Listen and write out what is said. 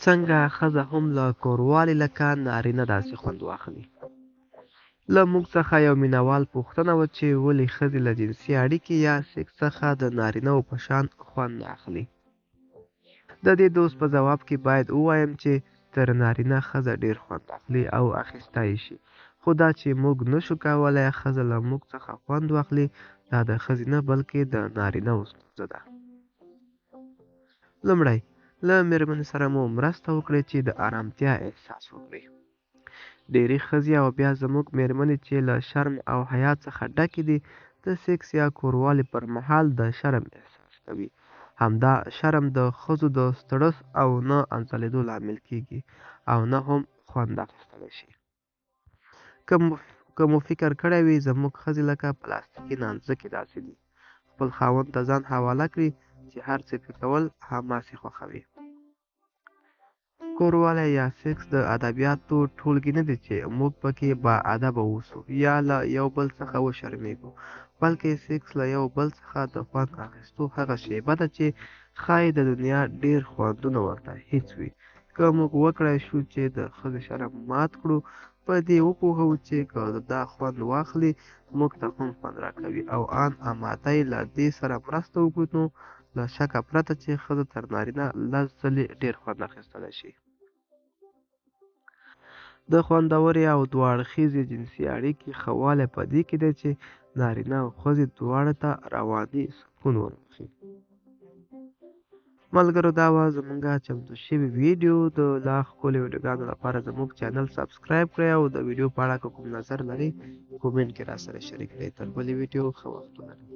څنګه ښځه هم له کوروالې لکه نارینه داسې خوند واخلي. له موږ څخه یو مینهوال پوښتنه وه چې ولې ښځې له جنسي اړیکې یا سیکس څخه د نارینهوو په شان خوند نه اخلي. د دې دوست په ځواب کې باید ووایم چې تر نارینه ښځه ډېر خوند اخلي او اخیستی شي، خو دا چې موږ نشو کولی ښځه له موږ څخه خوند واخلي، دا د ښځې نه بلکې د نارینهوو ستونزه ده. لومړی، له مېرمنې سره مو مرسته وکړئ چې د آرامتیا احساس وکړي. ډېری ښځې او بیا زموږ مېرمنې چې له شرم او حیا څخه ډکې دي، د سیکس یا کوروالې پر مهال د شرم احساس کوي. همدا شرم د ښځو د ستړس او نه انځلېدو لامل کېږي او نه هم خوند اخیستلی شي. که مو فکر کړی وي زموږ ښځې لکه پلاستیکي نانځکې داسې دي، خپل خاوند ته ځان حواله کړي چې هر څه پرې کول هماسې خوښوي. کوروالی یا سیکس د ادبیاتو ټولګې نه دی چې موږ پکې با ادبه اوسو یا له یو بل څخه وشرمېږو، بلکې سیکس له یو بل څخه د خوند اخیستو هغه شیبه ده چې ښایي د دنیا ډېر خوندونه ورته هېڅ وي. که موږ وکړای شو چې د ښځې شرم مات کړو، په دې وپوهوو چې که دا خوند واخلي موږ ته هم خوند راکوي او ان اماده یې له دې سره مرسته وکړو، نو له شکه پرته چې ښځه تر نارینه 10 ځلې ډېر خوند اخیستلی شي. د خوندورې او دوه اړخیزې جنسي اړیکې ښه والی په دې کې دی چې نارینه او ښځې دواړو ته رواني سکون وربخښي. ملګرو، دا وه زموږ چمتو شوې ویډیو. د لا ښکلو ویډیوګانو لپاره زموږ چینل سبسکرایب کړئ او د ویډیو په اړه که کوم نظر لرئ کومنټ کې راسره شریک کړئ. تر بلې ویډیو ښه وخت ولرئ.